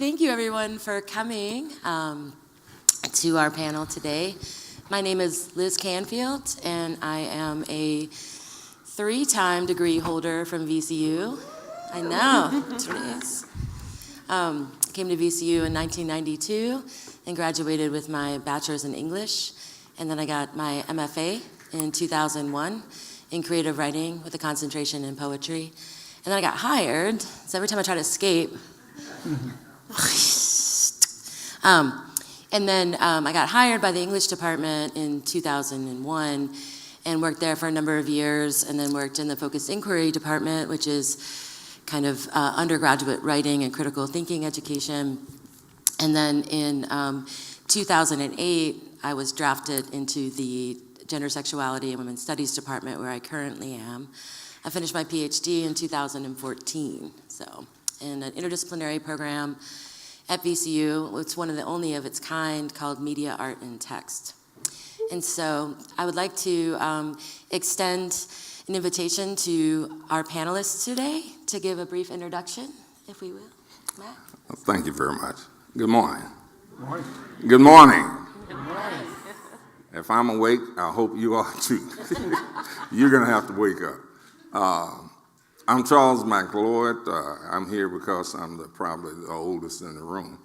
Thank you, everyone, for coming to our panel today. My name is Liz Canfield, and I am a 3-time degree holder from VCU. I know, that's what it is. Came to VCU in 1992 and graduated with my bachelor's in English. And then I got my MFA in 2001 in creative writing with a concentration in poetry. And then I got hired, so every time I try to escape, and then I got hired by the English department in 2001 and worked there for a number of years, and then worked in the focused inquiry department, which is kind of undergraduate writing and critical thinking education. And then in 2008, I was drafted into the Gender, Sexuality, and Women's Studies department, where I currently am. I finished my PhD in 2014, so in an interdisciplinary program at VCU. It's one of the only of its kind called Media, Art, and Text. And so I would like to extend an invitation to our panelists today to give a brief introduction, if we will. Matt? Thank you very much. Good morning. Good morning. Good morning. Good morning. If I'm awake, I hope you are too. You're going to have to wake up. I'm Charles McLeod. I'm here because I'm probably the oldest in the room.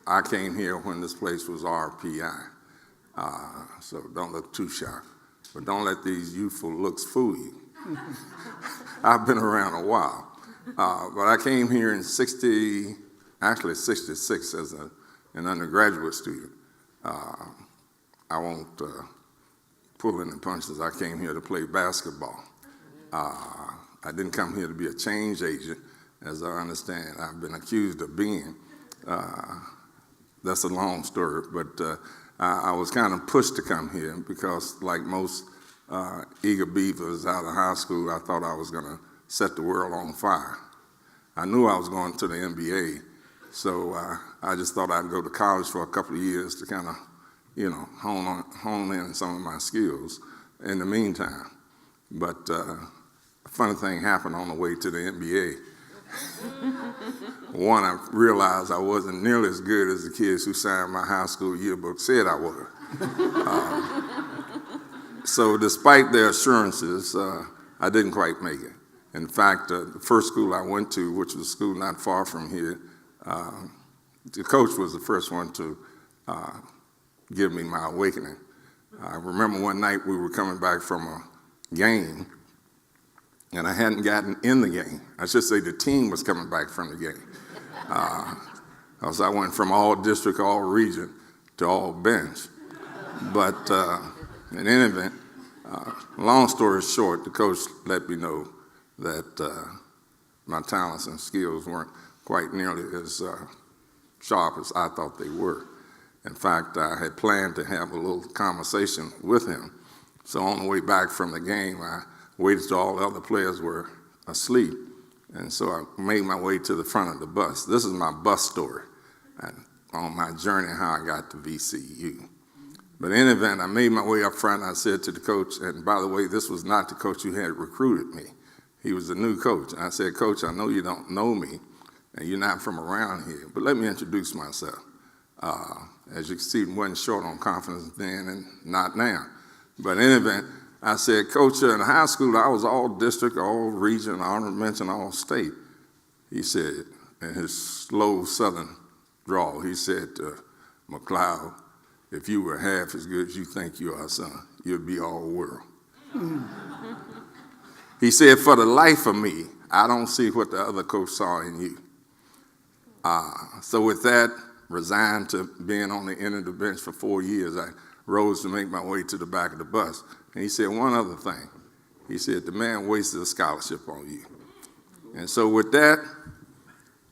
I came here when this place was RPI, so don't look too shocked. But don't let these youthful looks fool you. I've been around a while. But I came here in 66 as an undergraduate student. I won't pull any punches. I came here to play basketball. I didn't come here to be a change agent, as I understand. I've been accused of being. That's a long story, but I was kind of pushed to come here because, like most eager beavers out of high school, I thought I was going to set the world on fire. I knew I was going to the NBA, so I just thought I'd go to college for a couple of years to kind of, hone in some of my skills in the meantime. But a funny thing happened on the way to the NBA. One, I realized I wasn't nearly as good as the kids who signed my high school yearbook said I was. So despite their assurances, I didn't quite make it. In fact, the first school I went to, which was a school not far from here, the coach was the first one to give me my awakening. I remember one night we were coming back from a game, and I hadn't gotten in the game. I should say the team was coming back from the game. Because I went from all district, all region, to all bench. But in any event, long story short, the coach let me know that my talents and skills weren't quite nearly as sharp as I thought they were. In fact, I had planned to have a little conversation with him. So on the way back from the game, I waited till all the other players were asleep. And so I made my way to the front of the bus. This is my bus story on my journey how I got to VCU. But in any event, I made my way up front, and I said to the coach, and by the way, this was not the coach who had recruited me. He was the new coach. And I said, Coach, I know you don't know me, and you're not from around here, but let me introduce myself. As you can see, I wasn't short on confidence then and not now. But in any event, I said, Coach, in high school, I was all district, all region, honorable mention, all state. He said, in his slow southern drawl, he said, McLeod, if you were half as good as you think you are, son, you'd be all world. He said, for the life of me, I don't see what the other coach saw in you. So with that, resigned to being on the end of the bench for 4 years, I rose to make my way to the back of the bus. And he said one other thing. He said, the man wasted a scholarship on you. And so with that,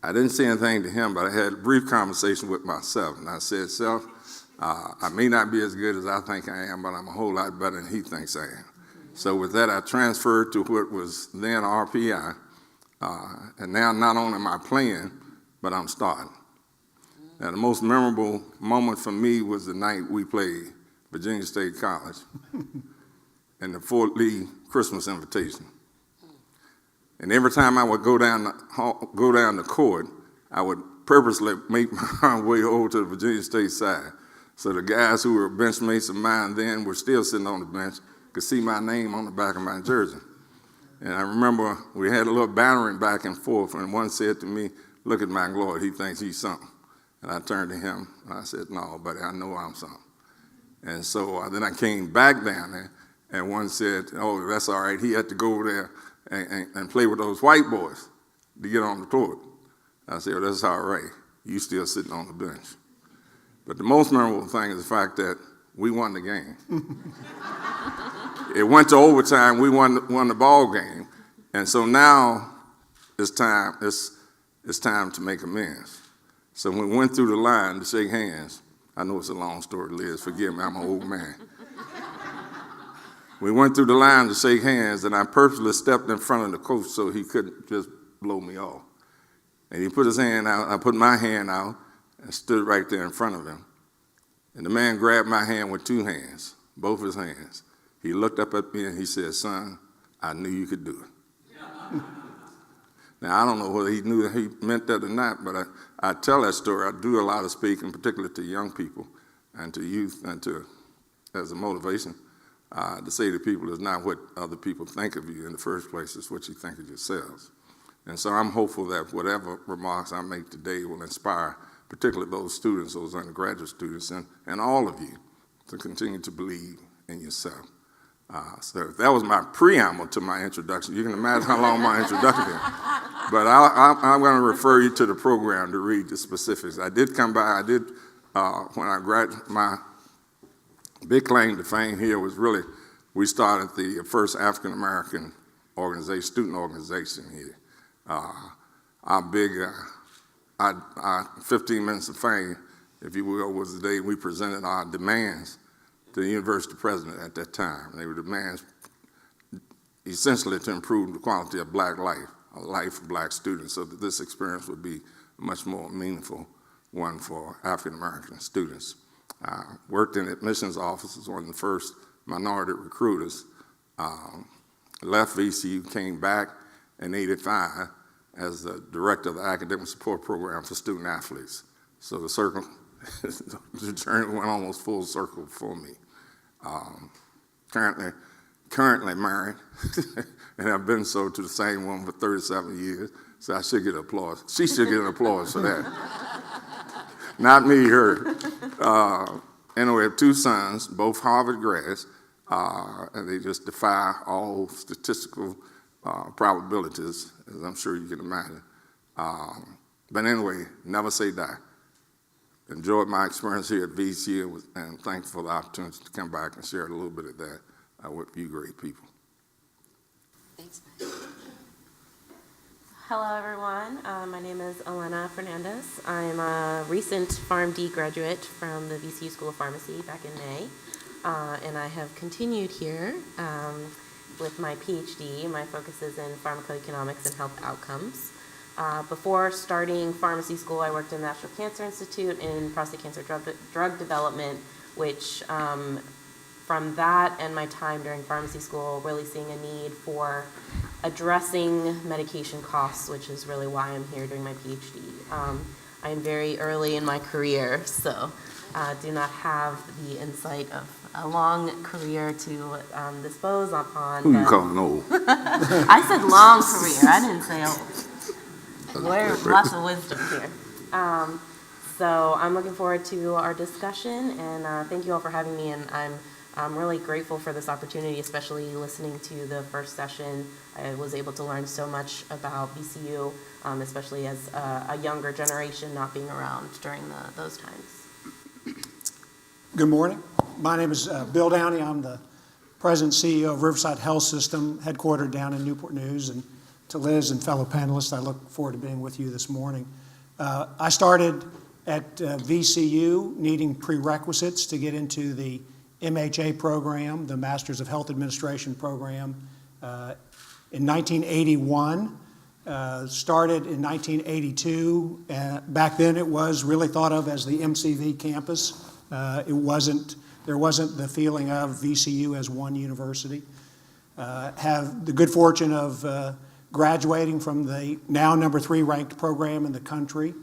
I didn't say anything to him, but I had a brief conversation with myself. And I said, Self, I may not be as good as I think I am, but I'm a whole lot better than he thinks I am. So with that, I transferred to what was then RPI. And now not only am I playing, but I'm starting. Now, the most memorable moment for me was the night we played Virginia State College in the Fort Lee Christmas invitation. And every time I would go down the court, I would purposely make my way over to the Virginia State side. So the guys who were benchmates of mine then were still sitting on the bench, could see my name on the back of my jersey. And I remember we had a little bantering back and forth, and one said to me, "Look at McLeod, he thinks he's something." And I turned to him, and I said, "No, buddy, I know I'm something." And so then I came back down there, and one said, "Oh, that's all right. He had to go over there and play with those white boys to get on the court." I said, "Well, that's all right. You still sitting on the bench." But the most memorable thing is the fact that we won the game. It went to overtime. We won the ball game, and so now it's time to make amends. So when we went through the line to shake hands, I know it's a long story, Liz. Forgive me, I'm an old man. We went through the line to shake hands, and I purposely stepped in front of the coach so he couldn't just blow me off. And he put his hand out. I put my hand out and stood right there in front of him. And the man grabbed my hand with two hands, both his hands. He looked up at me and he said, "Son, I knew you could do it." Now, I don't know whether he knew that he meant that or not, but I tell that story. I do a lot of speaking, particularly to young people and to youth, and as a motivation to say to people, it's not what other people think of you in the first place, it's what you think of yourselves. And so I'm hopeful that whatever remarks I make today will inspire particularly those students, those undergraduate students, and all of you to continue to believe in yourself. So that was my preamble to my introduction. You can imagine how long my introduction is. But I'm going to refer you to the program to read the specifics. I did come by, when I graduated, my big claim to fame here was really, we started the first African-American organization, student organization here. Our 15 minutes of fame, if you will, was the day we presented our demands to the university president at that time. They were demands essentially to improve the quality of black life, a life of black students, so that this experience would be a much more meaningful one for African-American students. Worked in admissions offices, one of the first minority recruiters. Left VCU, came back in '85 as the director of the academic support program for student athletes. So the circle, the journey went almost full circle for me. Currently married, and I've been so to the same woman for 37 years, so I should get applause. She should get an applause for that. Not me, her. Anyway, we have two sons, both Harvard grads, and they just defy all statistical probabilities, as I'm sure you can imagine. But anyway, never say die. Enjoyed my experience here at VCU and thankful for the opportunity to come back and share a little bit of that with you great people. Thanks. Hello, everyone. My name is Elena Fernandez. I'm a recent PharmD graduate from the VCU School of Pharmacy back in May, and I have continued here with my PhD. My focus is in pharmacoeconomics and health outcomes. Before starting pharmacy school, I worked in the National Cancer Institute in prostate cancer drug development, which from that and my time during pharmacy school, really seeing a need for addressing medication costs, which is really why I'm here doing my PhD. I am very early in my career, so do not have the insight of a long career to dispose upon. Who you calling old? I said long career, I didn't say old. There's lots of wisdom here. So I'm looking forward to our discussion, and thank you all for having me, and I'm really grateful for this opportunity, especially listening to the first session. I was able to learn so much about VCU, especially as a younger generation not being around during those times. Good morning. My name is Bill Downey. I'm the President and CEO of Riverside Health System, headquartered down in Newport News. And to Liz and fellow panelists, I look forward to being with you this morning. I started at VCU needing prerequisites to get into the MHA program, the Masters of Health Administration program, in 1981. Started in 1982. Back then it was really thought of as the MCV campus. There wasn't the feeling of VCU as one university. Have the good fortune of graduating from the now #3 ranked program in the country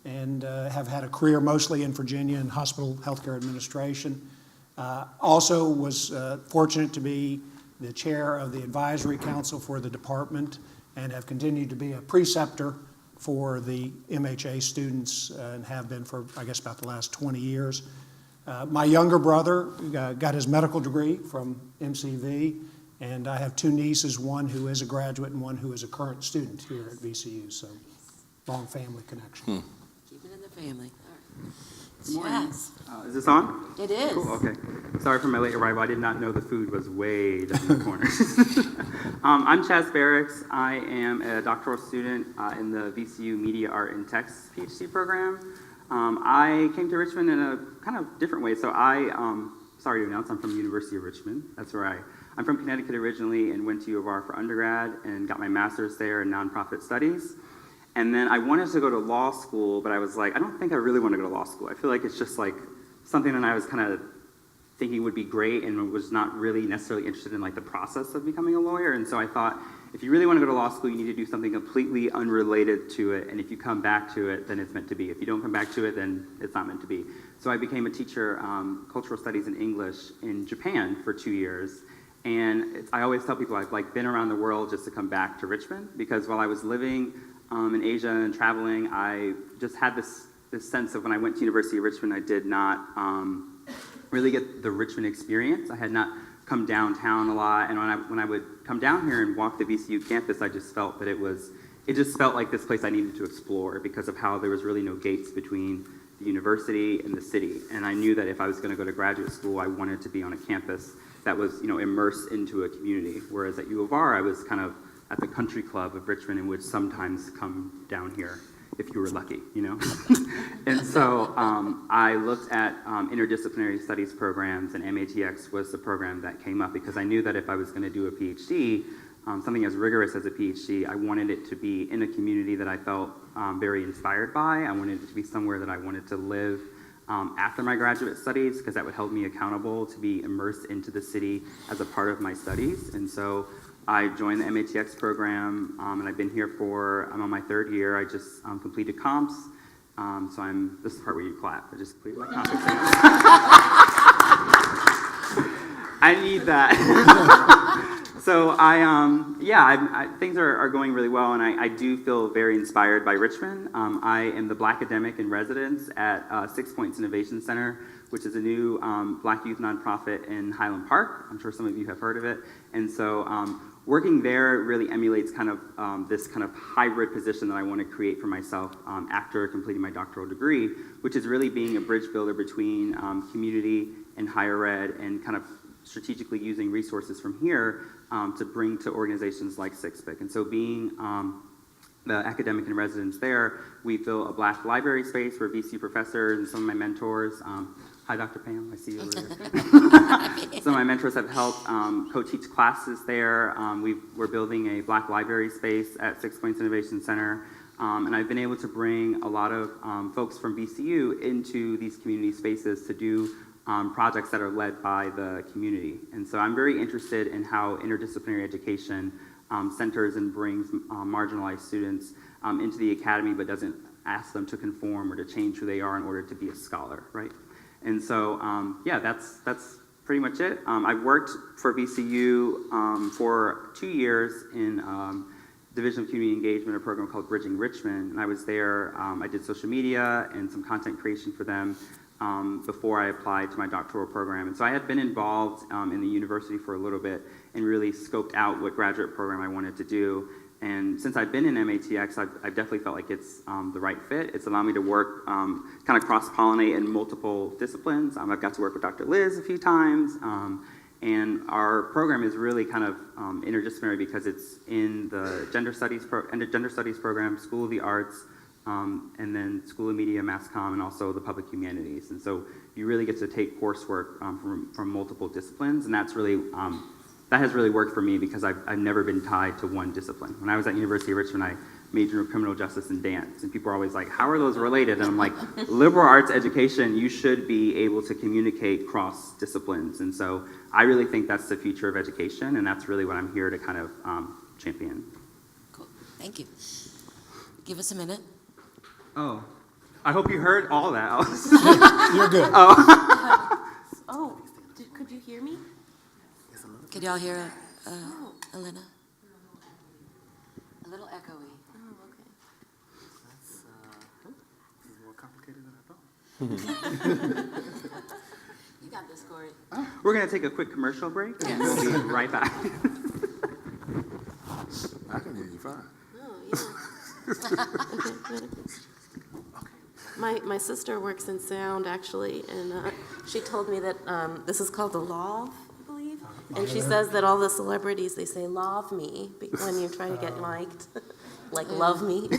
and have had a career mostly in Virginia in hospital healthcare administration. Also was fortunate to be the chair of the advisory council for the department and have continued to be a preceptor for the MHA students and have been for, I guess, about the last 20 years. My younger brother got his medical degree from MCV, and I have two nieces, one who is a graduate and one who is a current student here at VCU, so long family connection. Keep it in the family. All right. Good morning. Yes. Is this on? It is. Cool, okay. Sorry for my late arrival. I did not know the food was way down in the corner. I'm Chaz Barracks. I am a doctoral student in the VCU Media, Art, and Text PhD program. I came to Richmond in a kind of different way. So sorry to announce, I'm from the University of Richmond. That's where I'm from Connecticut originally and went to U of R for undergrad and got my master's there in nonprofit studies. And then I wanted to go to law school, but I was like, I don't think I really want to go to law school. I feel like it's just like something that I was kind of thinking would be great and was not really necessarily interested in like the process of becoming a lawyer. And so I thought, if you really want to go to law school, you need to do something completely unrelated to it. And if you come back to it, then it's meant to be. If you don't come back to it, then it's not meant to be. So I became a teacher, cultural studies and English in Japan for 2 years. And I always tell people I've like been around the world just to come back to Richmond, because while I was living in Asia and traveling, I just had this sense of when I went to University of Richmond, I did not really get the Richmond experience. I had not come downtown a lot, and when I would come down here and walk the VCU campus, I just felt that it just felt like this place I needed to explore because of how there was really no gates between the university and the city. And I knew that if I was going to go to graduate school, I wanted to be on a campus that was, immersed into a community. Whereas at U of R, I was kind of at the country club of Richmond and would sometimes come down here if you were lucky, And so I looked at interdisciplinary studies programs, and MATX was the program that came up because I knew that if I was going to do a PhD, something as rigorous as a PhD, I wanted it to be in a community that I felt very inspired by. I wanted it to be somewhere that I wanted to live after my graduate studies, because that would help me accountable to be immersed into the city as a part of my studies. And so I joined the MATX program, and I've been here I'm on my third year. I just completed comps, so this is the part where you clap. I just completed my comp exam. I need that. So things are going really well, and I do feel very inspired by Richmond. I am the Black academic in residence at 6 Points Innovation Center, which is a new Black youth nonprofit in Highland Park. I'm sure some of you have heard of it. And so working there really emulates kind of this kind of hybrid position that I want to create for myself after completing my doctoral degree, which is really being a bridge builder between community and higher ed, and kind of strategically using resources from here to bring to organizations like SIXPIC. And so being the academic in residence there, we fill a Black library space where VC professors and some of my mentors, hi Dr. Pam, I see you over there. Some of my mentors have helped co-teach classes there. We're building a Black library space at 6 Points Innovation Center. And I've been able to bring a lot of folks from VCU into these community spaces to do projects that are led by the community. And so I'm very interested in how interdisciplinary education centers and brings marginalized students into the academy, but doesn't ask them to conform or to change who they are in order to be a scholar, right? And so, that's pretty much it. I've worked for VCU for 2 years in Division of Community Engagement, a program called Bridging Richmond. And I was there, I did social media and some content creation for them before I applied to my doctoral program. And so I had been involved in the university for a little bit and really scoped out what graduate program I wanted to do. And since I've been in MATX, I've definitely felt like it's the right fit. It's allowed me to work, kind of cross-pollinate in multiple disciplines. I've got to work with Dr. Liz a few times. And our program is really kind of interdisciplinary because it's in the gender studies program, School of the Arts, and then School of Media, Mass Comm, and also the Public Humanities. And so you really get to take coursework from multiple disciplines, and that's really that has really worked for me because I've never been tied to one discipline. When I was at University of Richmond, I majored in criminal justice and dance, and people are always like, how are those related? And I'm like, liberal arts education, you should be able to communicate cross disciplines. And so I really think that's the future of education, and that's really what I'm here to kind of champion. Cool. Thank you. Give us a minute. Oh, I hope you heard all that. You're good. Oh, could you hear me? Could y'all hear Elena? A little echoey. Oh, okay. That's more complicated than I thought. You got this, Corey. We're going to take a quick commercial break, and we'll be right back. I can hear you fine. Oh, yeah. My sister works in sound, actually, and she told me that this is called the law, I believe. And she says that all the celebrities, they say, love me, when you try to get liked. Like, love me,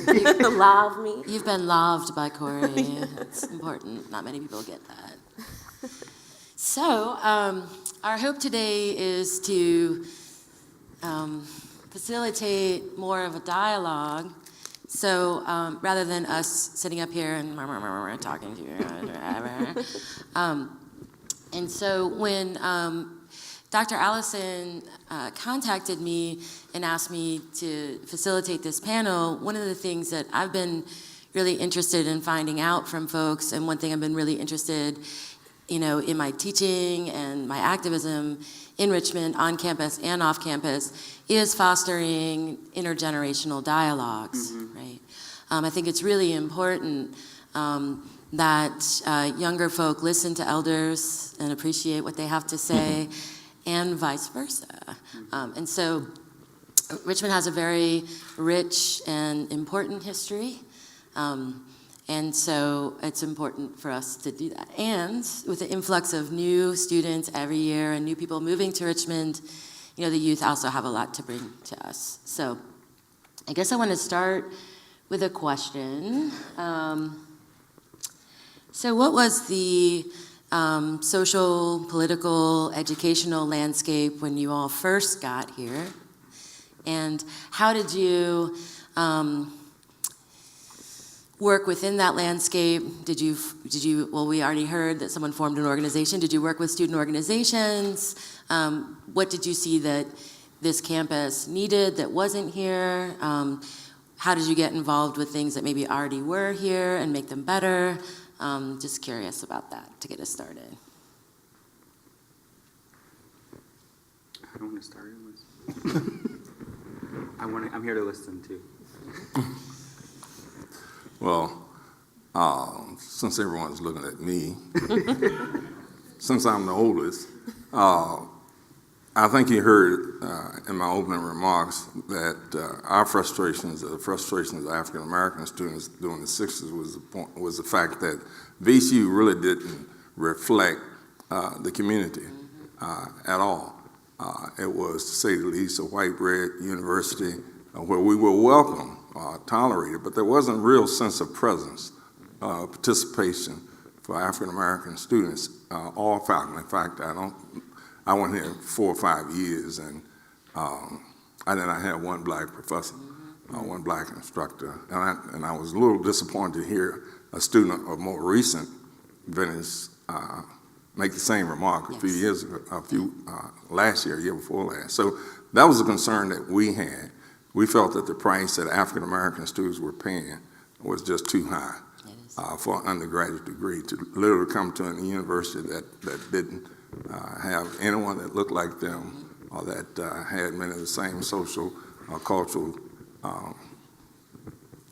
love me. You've been loved by Corey. It's important. Not many people get that. So, our hope today is to facilitate more of a dialogue. So rather than us sitting up here and talking to you, and so when Dr. Allison contacted me and asked me to facilitate this panel, one of the things that I've been really interested in finding out from folks, and one thing I've been really interested, in my teaching and my activism in Richmond, on campus and off campus, is fostering intergenerational dialogues, right? I think it's really important that younger folk listen to elders and appreciate what they have to say, and vice versa. And so Richmond has a very rich and important history. And so it's important for us to do that. And with the influx of new students every year and new people moving to Richmond, the youth also have a lot to bring to us. So I guess I want to start with a question. So what was the social, political, educational landscape when you all first got here? And how did you work within that landscape? Did you, well, we already heard that someone formed an organization. Did you work with student organizations? What did you see that this campus needed that wasn't here? How did you get involved with things that maybe already were here and make them better? Just curious about that to get us started. I don't want to start I'm here to listen too. Well, since everyone's looking at me, since I'm the oldest, I think you heard in my opening remarks that our frustrations, the frustrations of African American students during the 60s was the fact that VCU really didn't reflect the community at all. It was, to say the least, a white bread university where we were welcome, tolerated, but there wasn't a real sense of presence, participation for African American students, all faculty. In fact, I went here 4 or 5 years, and I did not have one black professor, one black instructor, and I was a little disappointed to hear a student of more recent vintage make the same remark a few years ago, last year, year before last. So that was a concern that we had. We felt that the price that African American students were paying was just too high for an undergraduate degree, to literally come to a university that didn't have anyone that looked like them or that had many of the same social or cultural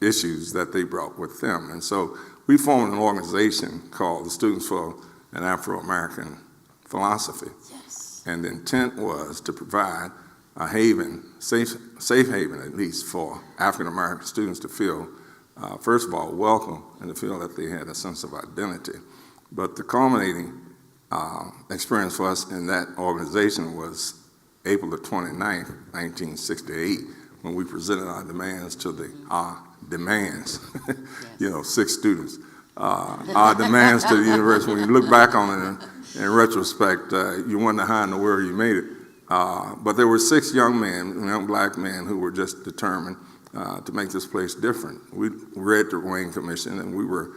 issues that they brought with them. And so we formed an organization called the Students for an Afro-American Philosophy. Yes. And the intent was to provide a haven, safe haven at least, for African American students to feel, first of all, welcome and to feel that they had a sense of identity. But the culminating experience for us in that organization was April the 29th, 1968, when we presented our demands to demands, 6 students. Our demands to the university, when you look back on it in retrospect, you wonder how in the world you made it. But there were 6 young black men who were just determined to make this place different. We read the Wayne Commission and we were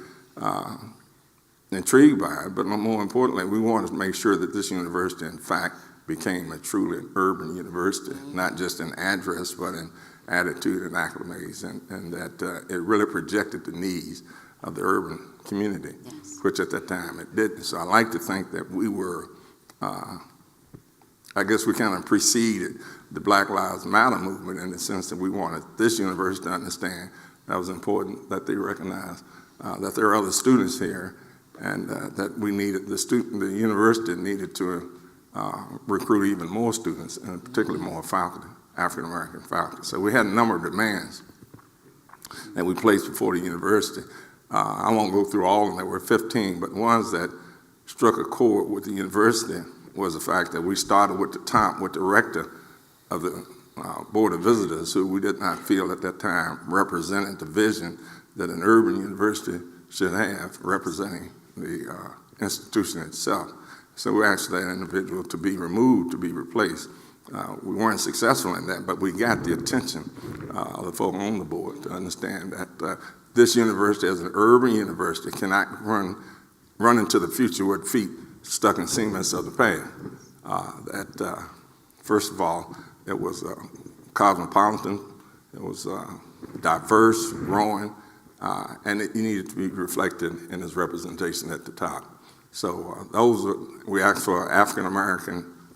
intrigued by it, but more importantly, we wanted to make sure that this university, in fact, became a truly urban university, not just in address, but in attitude and acclimates, and that it really projected the needs of the urban community, Yes. which at that time it didn't. So I like to think that we were, I guess we kind of preceded the Black Lives Matter movement in the sense that we wanted this university to understand that was important, that they recognize that there are other students here, and that we needed, the university needed to recruit even more students, and particularly more faculty, African-American faculty. So we had a number of demands that we placed before the university. I won't go through all of them, there were 15, but ones that struck a chord with the university was the fact that we started with the top, with the rector of the Board of Visitors, who we did not feel at that time represented the vision that an urban university should have, representing the institution itself. So we asked that individual to be removed, to be replaced. We weren't successful in that, but we got the attention of the folk on the board to understand that this university, as an urban university, cannot run into the future with feet stuck in cements of the past. First of all, it was cosmopolitan, it was diverse, growing, and it needed to be reflected in its representation at the top. So we asked for a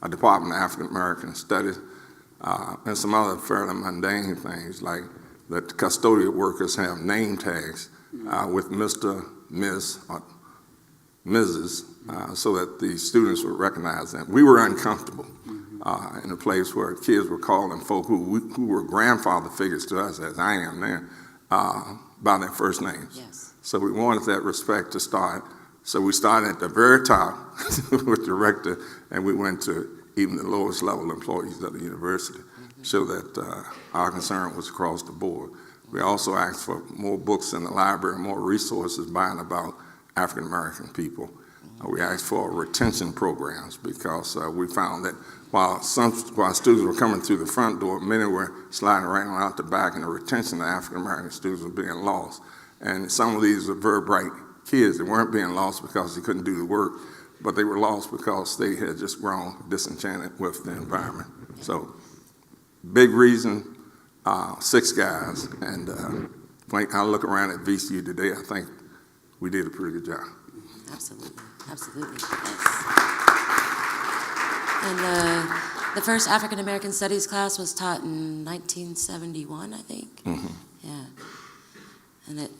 Department of African American Studies, and some other fairly mundane things, like that the custodial workers have name tags with Mr., Miss, or Mrs., so that the students would recognize them. We were uncomfortable in a place where kids were calling folk who were grandfather figures to us, as I am now, by their first names. Yes. So we wanted that respect to start. So we started at the very top with the rector, and we went to even the lowest level employees of the university, so that our concern was across the board. We also asked for more books in the library, more resources by and about African American people. We asked for retention programs because we found that while students were coming through the front door, many were sliding around out the back, and the retention of African American students was being lost. And some of these were very bright kids that weren't being lost because they couldn't do the work, but they were lost because they had just grown disenchanted with the environment. So, big reason, 6 guys, and when I look around at VCU today, I think we did a pretty good job. Absolutely, absolutely, yes. And the first African American Studies class was taught in 1971, I think. Mm-hmm. Yeah, and it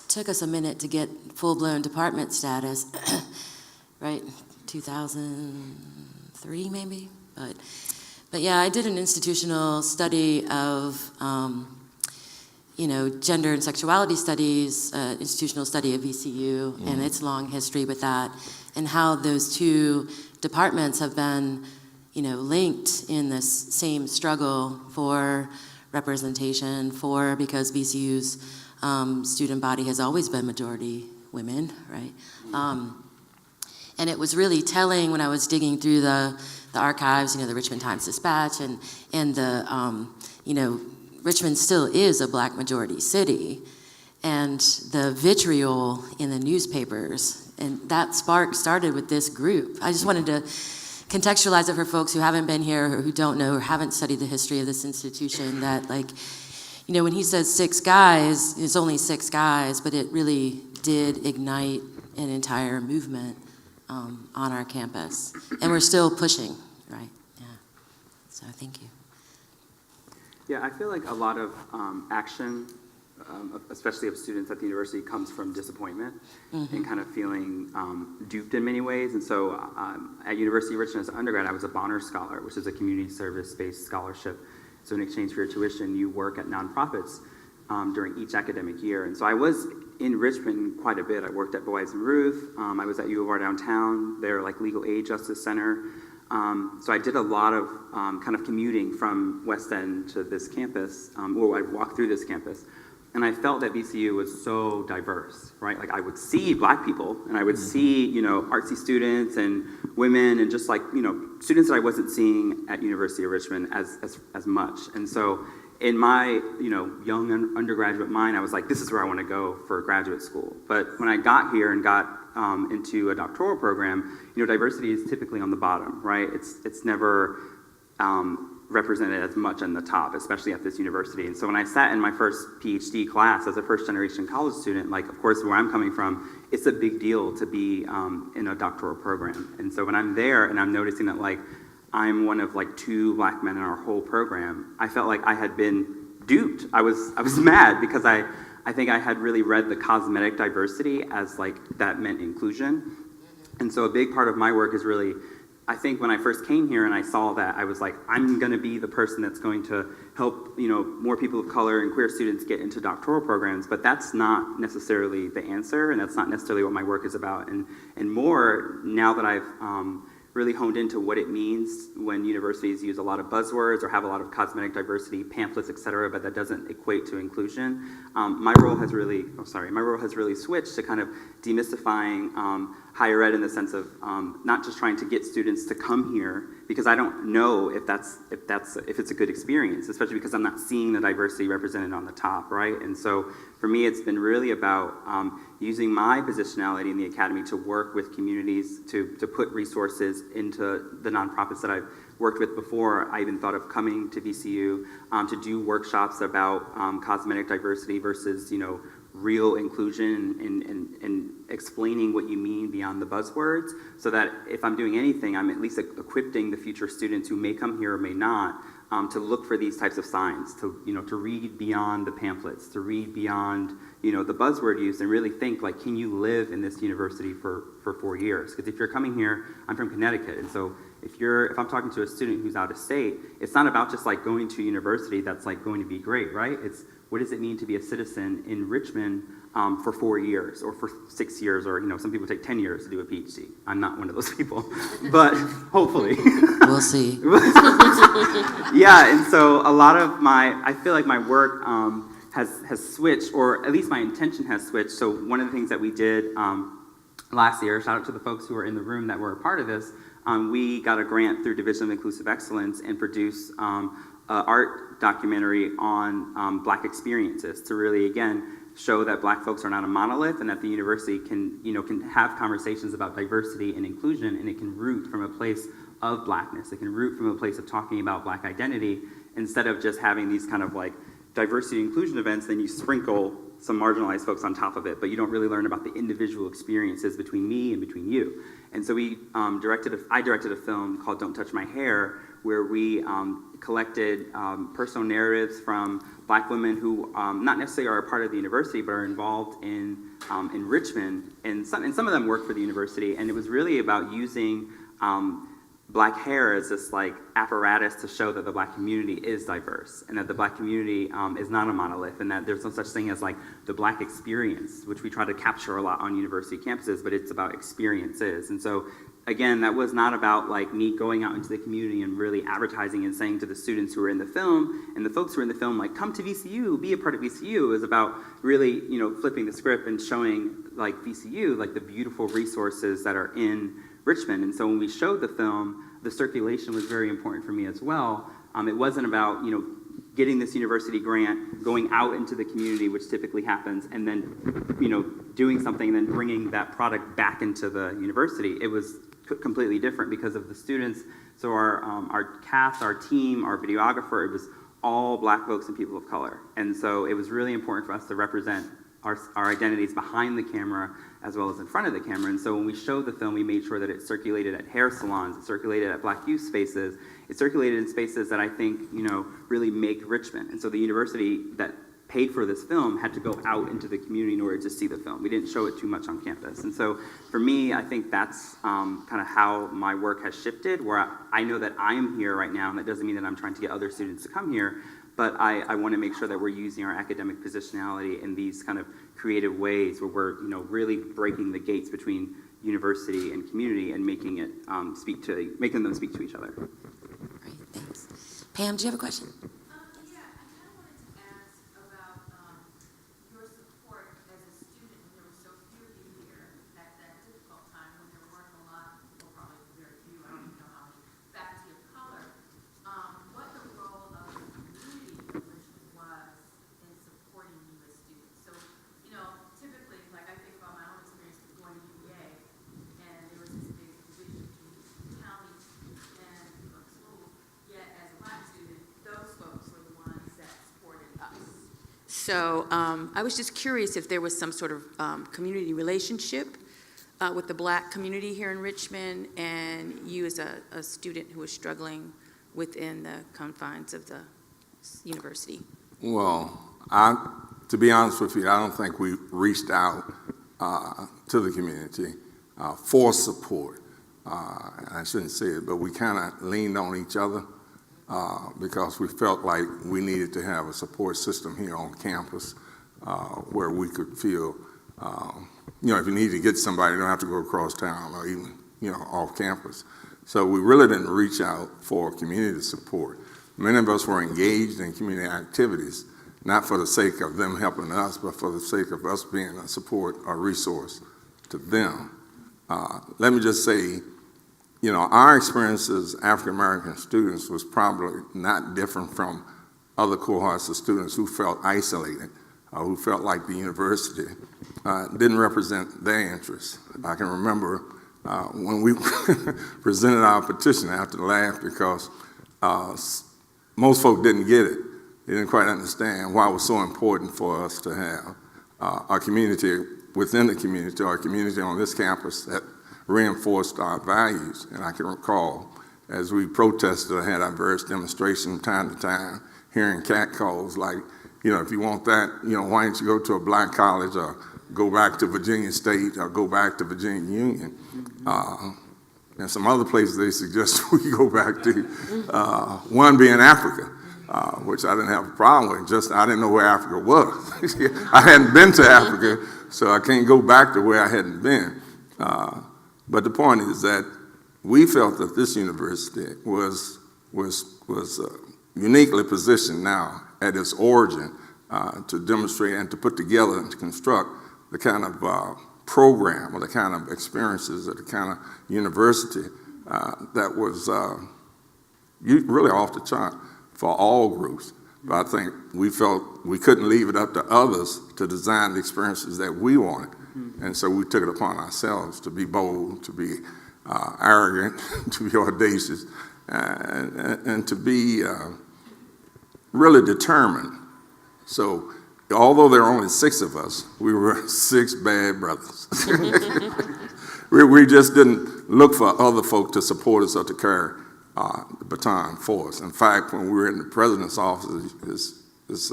took us a minute to get full-blown department status, right? 2003 maybe, but yeah, I did an institutional study of gender and sexuality studies, institutional study of VCU, and its long history with that, and how those two departments have been, linked in this same struggle for representation, because VCU's student body has always been majority women, right? And it was really telling when I was digging through the archives, the Richmond Times-Dispatch, and the, Richmond still is a black majority city, and the vitriol in the newspapers, and that spark started with this group. I just wanted to contextualize it for folks who haven't been here or who don't know or haven't studied the history of this institution, that when he says 6 guys, it's only 6 guys, but it really did ignite an entire movement on our campus. And we're still pushing, right? Yeah. So thank you. Yeah, I feel like a lot of action, especially of students at the university, comes from disappointment and kind of feeling duped in many ways. And so at University of Richmond as an undergrad, I was a Bonner Scholar, which is a community service-based scholarship. So in exchange for your tuition, you work at nonprofits during each academic year. And so I was in Richmond quite a bit. I worked at Boys and Ruth. I was at U of R downtown, their Legal Aid Justice Center. So I did a lot of kind of commuting from West End to this campus, or I'd walk through this campus. And I felt that VCU was so diverse, right? I would see black people, and I would see, artsy students and women, and just students that I wasn't seeing at University of Richmond as much. And so in my, young undergraduate mind, I was like, this is where I want to go for graduate school. But when I got here and got into a doctoral program, diversity is typically on the bottom, right? It's never represented as much on the top, especially at this university. And so when I sat in my first PhD class as a first-generation college student, like, of course, where I'm coming from, it's a big deal to be in a doctoral program. And so when I'm there and I'm noticing that, like, I'm one of, like, 2 black men in our whole program, I felt like I had been duped. I was mad because I think I had really read the cosmetic diversity as, like, that meant inclusion. And so a big part of my work is really, I think when I first came here and I saw that, I was like, I'm going to be the person that's going to help, more people of color and queer students get into doctoral programs, but that's not necessarily the answer, and that's not necessarily what my work is about. And more, now that I've really honed into what it means when universities use a lot of buzzwords or have a lot of cosmetic diversity, pamphlets, et cetera, but that doesn't equate to inclusion. My role has really switched to kind of demystifying higher ed in the sense of not just trying to get students to come here, because I don't know if it's a good experience, especially because I'm not seeing the diversity represented on the top, right? And so for me, it's been really about using my positionality in the academy to work with communities, to put resources into the nonprofits that I've worked with before. I even thought of coming to VCU to do workshops about cosmetic diversity versus, real inclusion and explaining what you mean beyond the buzzwords, so that if I'm doing anything, I'm at least equipping the future students who may come here or may not to look for these types of signs, to read beyond the pamphlets, to read beyond the buzzword use, and really think, like, can you live in this university for 4 years? Because if you're coming here, I'm from Connecticut, and so if I'm talking to a student who's out of state, it's not about just like going to a university that's like going to be great, right? It's what does it mean to be a citizen in Richmond for 4 years or for 6 years, or some people take 10 years to do a PhD. I'm not one of those people, but hopefully. We'll see. Yeah, and so a lot of I feel like my work has switched, or at least my intention has switched. So one of the things that we did last year, shout out to the folks who were in the room that were a part of this, we got a grant through Division of Inclusive Excellence and produced an art documentary on Black experiences to really, again, show that Black folks are not a monolith, and that the university can have conversations about diversity and inclusion, and it can root from a place of Blackness. It can root from a place of talking about Black identity, instead of just having these kind of like diversity and inclusion events, then you sprinkle some marginalized folks on top of it, but you don't really learn about the individual experiences between me and between you. And so I directed a film called Don't Touch My Hair, where we collected personal narratives from Black women who not necessarily are a part of the university, but are involved in Richmond, and some of them work for the university, and it was really about using Black hair as this like apparatus to show that the Black community is diverse, and that the Black community is not a monolith, and that there's no such thing as like the Black experience, which we try to capture a lot on university campuses, but it's about experiences. And so again, that was not about like me going out into the community and really advertising and saying to the students who were in the film and the folks who were in the film, like, come to VCU, be a part of VCU. It was about really, flipping the script and showing like VCU, like the beautiful resources that are in Richmond. And so when we showed the film, the circulation was very important for me as well. It wasn't about, getting this university grant, going out into the community, which typically happens, and then, doing something and then bringing that product back into the university. It was completely different because of the students. So our cast, our team, our videographer, it was all Black folks and people of color. And so it was really important for us to represent our identities behind the camera as well as in front of the camera. And so when we showed the film, we made sure that it circulated at hair salons, it circulated at Black youth spaces, it circulated in spaces that I think, really make Richmond. And so the university that paid for this film had to go out into the community in order to see the film. We didn't show it too much on campus. And so for me, I think that's kind of how my work has shifted, where I know that I'm here right now, and that doesn't mean that I'm trying to get other students to come here, but I want to make sure that we're using our academic positionality in these kind of creative ways where we're, really breaking the gates between university and community and making them speak to each other. Great, thanks. Pam, do you have a question? Yeah, I kind of wanted to ask about your support as a student when there were so few of you here at that difficult time when there weren't a lot, or probably very few, I don't even know how many, faculty of color. What the role of the community in Richmond was in supporting you as students. So, typically, like I think about my own experience with going to UVA, and there was this big division between county and public school. Yet, as a Black student, So I was just curious if there was some sort of community relationship with the Black community here in Richmond, and you as a student who was struggling within the confines of the university. Well, to be honest with you, I don't think we reached out to the community for support. I shouldn't say it, but we kind of leaned on each other because we felt like we needed to have a support system here on campus where we could feel, if you need to get somebody, you don't have to go across town or even, off campus. So we really didn't reach out for community support. Many of us were engaged in community activities, not for the sake of them helping us, but for the sake of us being a support or resource to them. Let me just say, our experience as African-American students was probably not different from other cohorts of students who felt isolated, who felt like the university didn't represent their interests. I can remember when we presented our petition, I have to laugh because most folk didn't get it. They didn't quite understand why it was so important for us to have our community within the community, our community on this campus that reinforced our values. And I can recall as we protested or had our various demonstrations from time to time, hearing catcalls like, if you want that, why don't you go to a Black college or go back to Virginia State or go back to Virginia Union. And some other places they suggest we go back to, one being Africa, which I didn't have a problem with, just I didn't know where Africa was. I hadn't been to Africa, so I can't go back to where I hadn't been. But the point is that we felt that this university was uniquely positioned now at its origin to demonstrate and to put together and to construct the kind of program or the kind of experiences or the kind of university that was really off the chart for all groups. But I think we felt we couldn't leave it up to others to design the experiences that we wanted. And so we took it upon ourselves to be bold, to be arrogant, to be audacious, and to be really determined. So although there were only 6 of us, we were 6 bad brothers. we just didn't look for other folk to support us or to carry the baton for us. In fact, when we were in the president's office, it's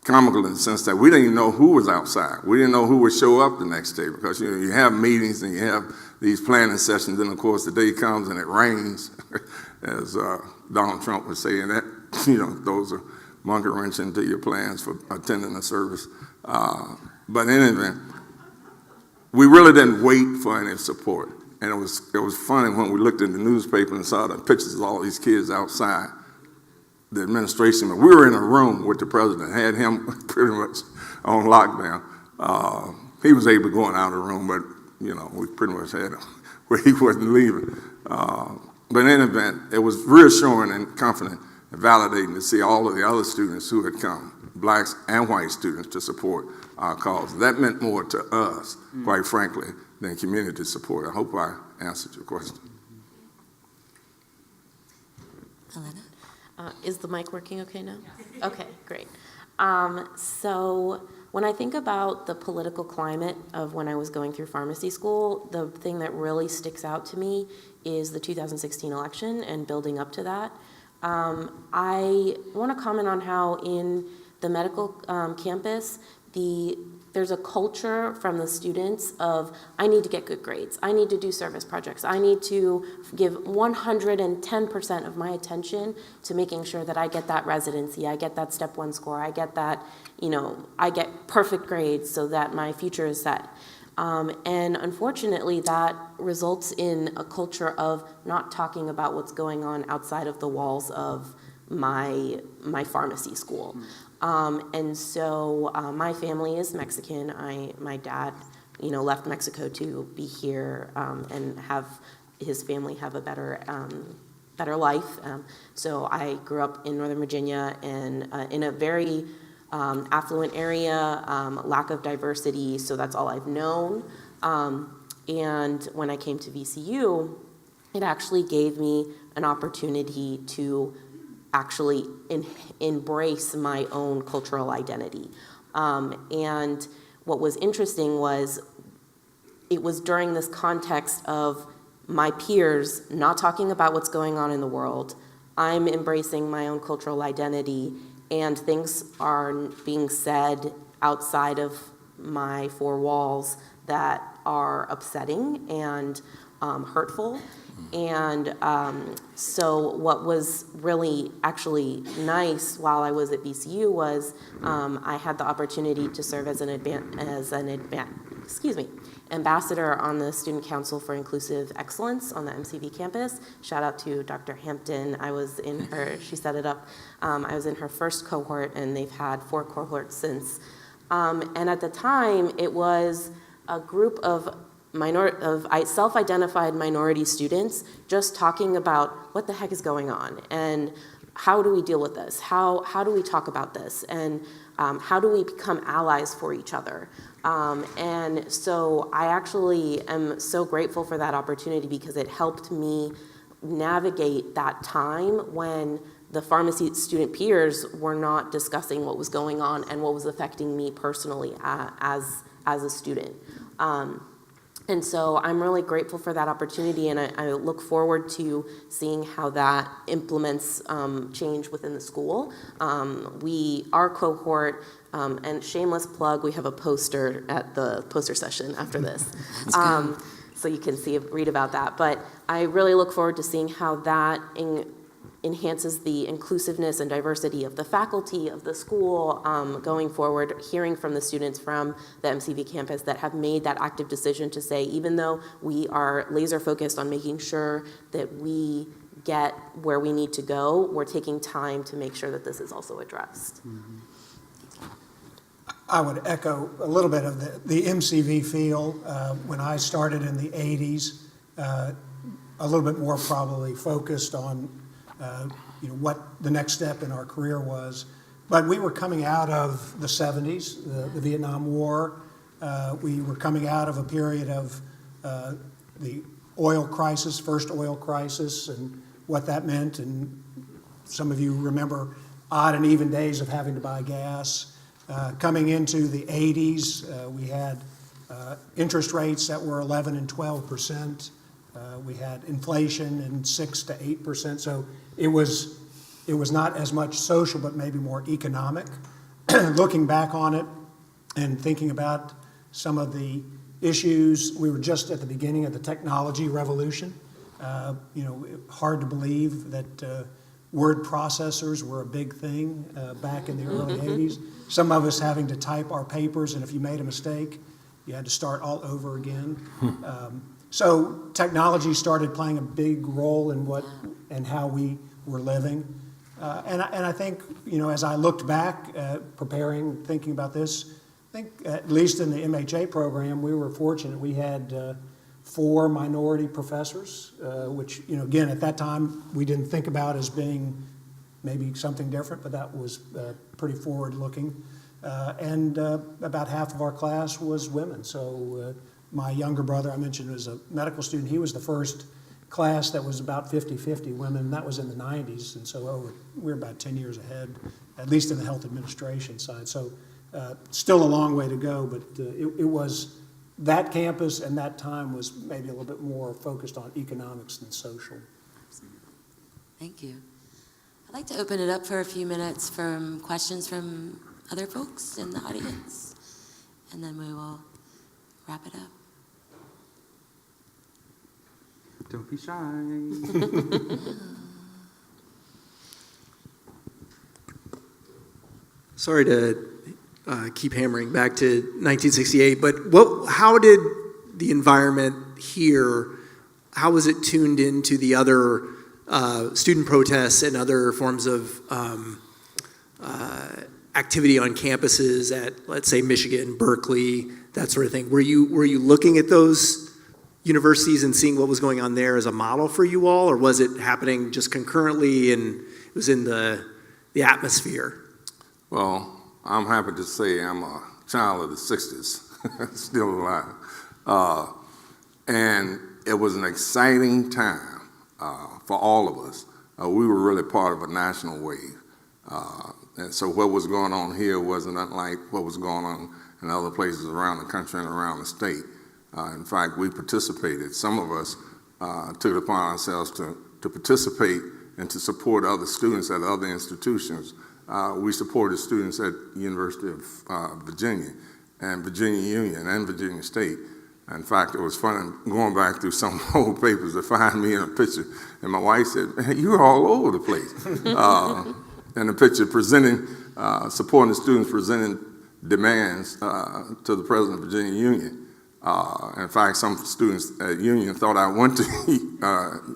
comical in the sense that we didn't even know who was outside. We didn't know who would show up the next day because you have meetings and you have these planning sessions, and of course the day comes and it rains, as Donald Trump would say, and that those are monkey wrench into your plans for attending the service. But in any event, we really didn't wait for any support. And it was funny when we looked in the newspaper and saw the pictures of all these kids outside the administration. But we were in a room with the president, had him pretty much on lockdown. He was able to go out of the room, but we pretty much had him where he wasn't leaving. But in any event, it was reassuring and comforting and validating to see all of the other students who had come, Blacks and white students, to support our cause. That meant more to us, quite frankly, than community support. I hope I answered your question. Elena? Is the mic working okay now? Yes. Okay, great. So when I think about the political climate of when I was going through pharmacy school, the thing that really sticks out to me is the 2016 election and building up to that. I want to comment on how in the medical campus, there's a culture from the students of, I need to get good grades, I need to do service projects, I need to give 110% of my attention to making sure that I get that residency, I get that step 1 score, I get that, I get perfect grades so that my future is set. And unfortunately, that results in a culture of not talking about what's going on outside of the walls of my pharmacy school. And so my family is Mexican. My dad, left Mexico to be here and have his family have a better life. So I grew up in Northern Virginia and in a very affluent area, lack of diversity, so that's all I've known. And when I came to VCU, it actually gave me an opportunity to actually embrace my own cultural identity. And what was interesting was it was during this context of my peers not talking about what's going on in the world. I'm embracing my own cultural identity, and things are being said outside of my four walls that are upsetting and hurtful. And so what was really actually nice while I was at VCU was I had the opportunity to serve as an ambassador on the Student Council for Inclusive Excellence on the MCV campus. Shout out to Dr. Hampton. I was in her, she set it up. I was in her first cohort, and they've had 4 cohorts since. And at the time, it was a group of self-identified minority students just talking about what the heck is going on and how do we deal with this? How do we talk about this? And how do we become allies for each other? And so I actually am so grateful for that opportunity because it helped me navigate that time when the pharmacy student peers were not discussing what was going on and what was affecting me personally as a student. And so I'm really grateful for that opportunity, and I look forward to seeing how that implements change within the school. Our cohort, and shameless plug, we have a poster at the poster session after this. So you can read about that. But I really look forward to seeing how that enhances the inclusiveness and diversity of the faculty of the school going forward, hearing from the students from the MCV campus that have made that active decision to say, even though we are laser focused on making sure that we get where we need to go, we're taking time to make sure that this is also addressed. Mm-hmm. I would echo a little bit of the MCV feel. When I started in the 80s, a little bit more probably focused on what the next step in our career was. But we were coming out of the 70s, the Vietnam War. We were coming out of a period of the oil crisis, first oil crisis, and what that meant. And some of you remember odd and even days of having to buy gas. Coming into the 80s, we had interest rates that were 11 and 12%. We had inflation in 6 to 8%. So it was not as much social, but maybe more economic. Looking back on it and thinking about some of the issues, we were just at the beginning of the technology revolution. Hard to believe that word processors were a big thing back in the early 80s. Some of us having to type our papers, and if you made a mistake, you had to start all over again. So technology started playing a big role in what and how we were living. And I think, as I looked back, thinking about this, I think at least in the MHA program, we were fortunate. We had 4 minority professors, which, again, at that time, we didn't think about as being maybe something different, but that was pretty forward-looking. And about half of our class was women. So my younger brother, I mentioned, was a medical student. He was the first class that was about 50-50 women. That was in the 90s. And so we're about 10 years ahead, at least in the health administration side. So still a long way to go, but it was that campus and that time was maybe a little bit more focused on economics than social. Absolutely. Thank you. I'd like to open it up for a few minutes from questions from other folks in the audience, and then we will wrap it up. Don't be shy. Sorry to keep hammering back to 1968, but how did the environment here, how was it tuned into the other student protests and other forms of activity on campuses at, let's say, Michigan, Berkeley, that sort of thing? Were you looking at those universities and seeing what was going on there as a model for you all, or was it happening just concurrently and it was in the atmosphere? Well, I'm happy to say I'm a child of the 60s, still alive. And it was an exciting time for all of us. we were really part of a national wave. And so what was going on here wasn't unlike what was going on in other places around the country and around the state. In fact, we participated. Some of us took it upon ourselves to participate and to support other students at other institutions. We supported students at the University of Virginia and Virginia Union and Virginia State. In fact, it was fun going back through some old papers to find me in a picture. And my wife said, "Man, you're all over the place." And the picture presenting, supporting the students presenting demands to the president of Virginia Union. In fact, some students at Union thought I went to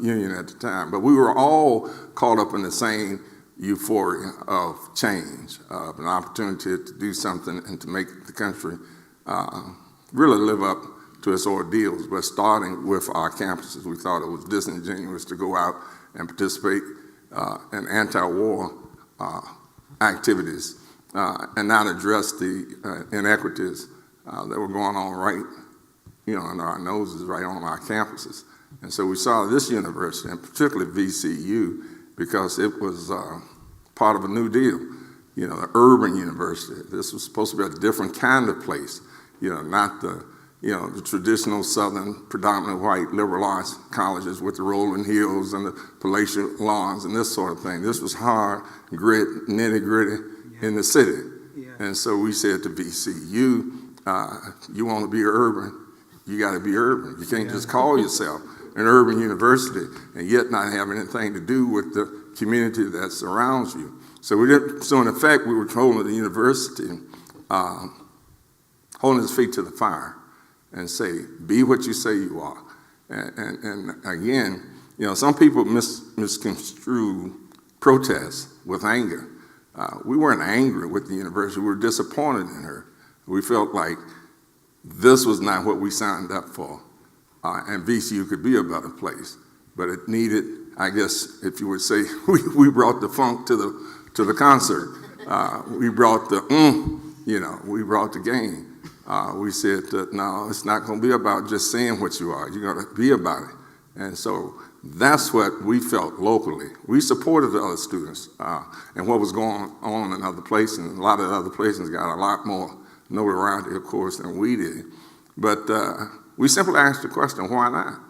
Union at the time. But we were all caught up in the same euphoria of change, of an opportunity to do something and to make the country really live up to its ordeals. But starting with our campuses, we thought it was disingenuous to go out and participate in anti-war activities and not address the inequities that were going on right, under our noses, right on our campuses. And so we saw this university, and particularly VCU, because it was part of a new deal, the urban university. This was supposed to be a different kind of place, not the traditional Southern, predominant white liberal arts colleges with the rolling hills and the palatial lawns and this sort of thing. This was hard, grit, nitty-gritty in the city. Yeah. And so we said to VCU, you want to be urban, you got to be urban. You can't just call yourself an urban university and yet not have anything to do with the community that surrounds you. So in effect, we were holding the university, holding its feet to the fire and say, be what you say you are. And again, some people misconstrue protests with anger. We weren't angry with the university, we were disappointed in her. We felt like this was not what we signed up for. And VCU could be a better place. But it needed, I guess, if you would say, we brought the funk to the concert. We brought the we brought the game. We said that, no, it's not going to be about just saying what you are. You're going to be about it. And so that's what we felt locally. We supported the other students and what was going on in other places. And a lot of the other places got a lot more notoriety, of course, than we did. But we simply asked the question, why not?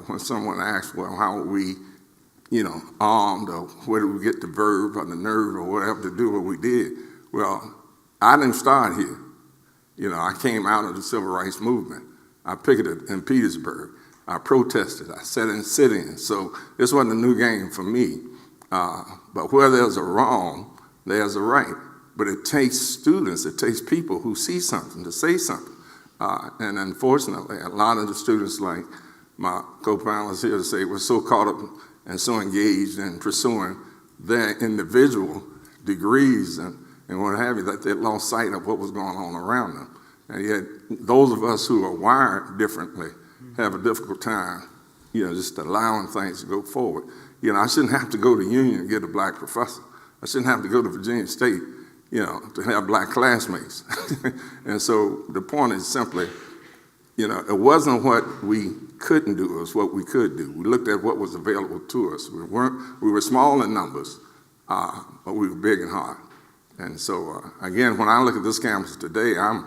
When someone asks, well, how are we, armed, or where did we get the verb or the nerve or whatever to do what we did? Well, I didn't start here. I came out of the civil rights movement. I picketed in Petersburg. I protested. I sat in sit-ins. So this wasn't a new game for me. But where there's a wrong, there's a right. But it takes students, it takes people who see something to say something. And unfortunately, a lot of the students, like my co-panelists here to say, were so caught up and so engaged in pursuing their individual degrees and what have you, that they lost sight of what was going on around them. And yet, those of us who are wired differently have a difficult time, just allowing things to go forward. I shouldn't have to go to Union and get a black professor. I shouldn't have to go to Virginia State, to have black classmates. And so the point is simply, it wasn't what we couldn't do, it was what we could do. We looked at what was available to us. We were small in numbers, but we were big in heart. And so, again, when I look at this campus today, I'm,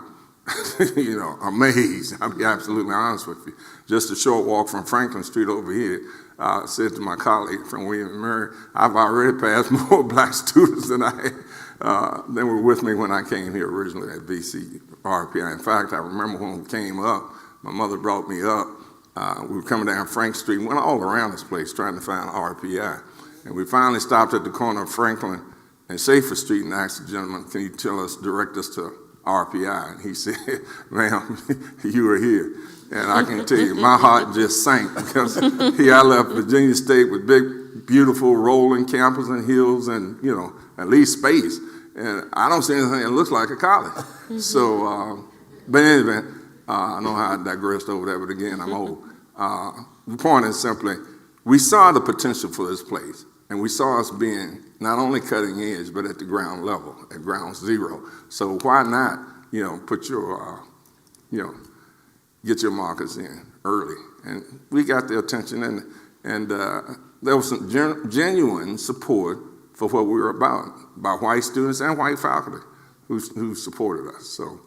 amazed. I'll be absolutely honest with you. Just a short walk from Franklin Street over here, I said to my colleague from William & Mary, I've already passed more black students than than were with me when I came here originally at VCU RPI. In fact, I remember when we came up, my mother brought me up. We were coming down Frank Street, went all around this place trying to find RPI. And we finally stopped at the corner of Franklin and Schaefer Street and asked the gentleman, can you direct us to RPI? And he said, ma'am, you were here. And I can tell you, my heart just sank because here I left Virginia State with big, beautiful rolling campus and hills and, at least space. And I don't see anything that looks like a college. So, but anyway, I know how I digressed over there, but again, I'm old. The point is simply, we saw the potential for this place. And we saw us being not only cutting edge, but at the ground level, at ground zero. So why not, put your, get your markers in early. And we got the attention, and And there was some genuine support for what we were about by white students and white faculty who supported us. So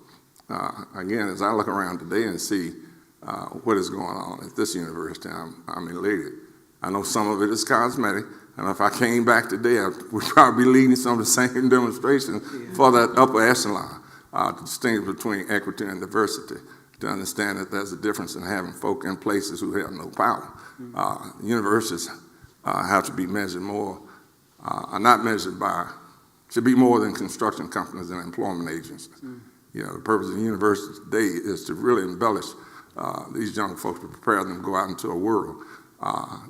again, as I look around today and see what is going on at this university, I'm elated. I know some of it is cosmetic, and if I came back today, I would probably be leading some of the same demonstrations for that upper echelon to distinguish between equity and diversity, to understand that there's a difference in having folk in places who have no power. Universities have to be measured more, are not measured by, should be more than construction companies and employment agencies. You know, the purpose of the university today is to really embellish these young folks to prepare them to go out into a world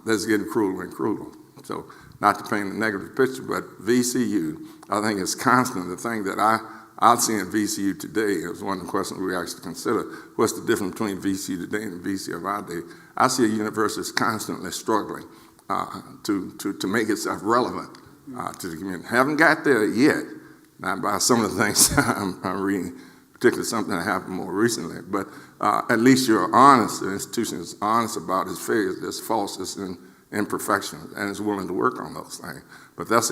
that's getting crueler and crueler. So not to paint a negative picture, but VCU, I think is constant. The thing that I see in VCU today is one of the questions we actually consider. What's the difference between VCU today and the VCU of our day? I see a university that's constantly struggling to make itself relevant to the community. Haven't got there yet, not by some of the things I'm reading, particularly something that happened more recently, but at least you're honest, the institution is honest about its failures, its faults, and imperfections, and is willing to work on those things. But that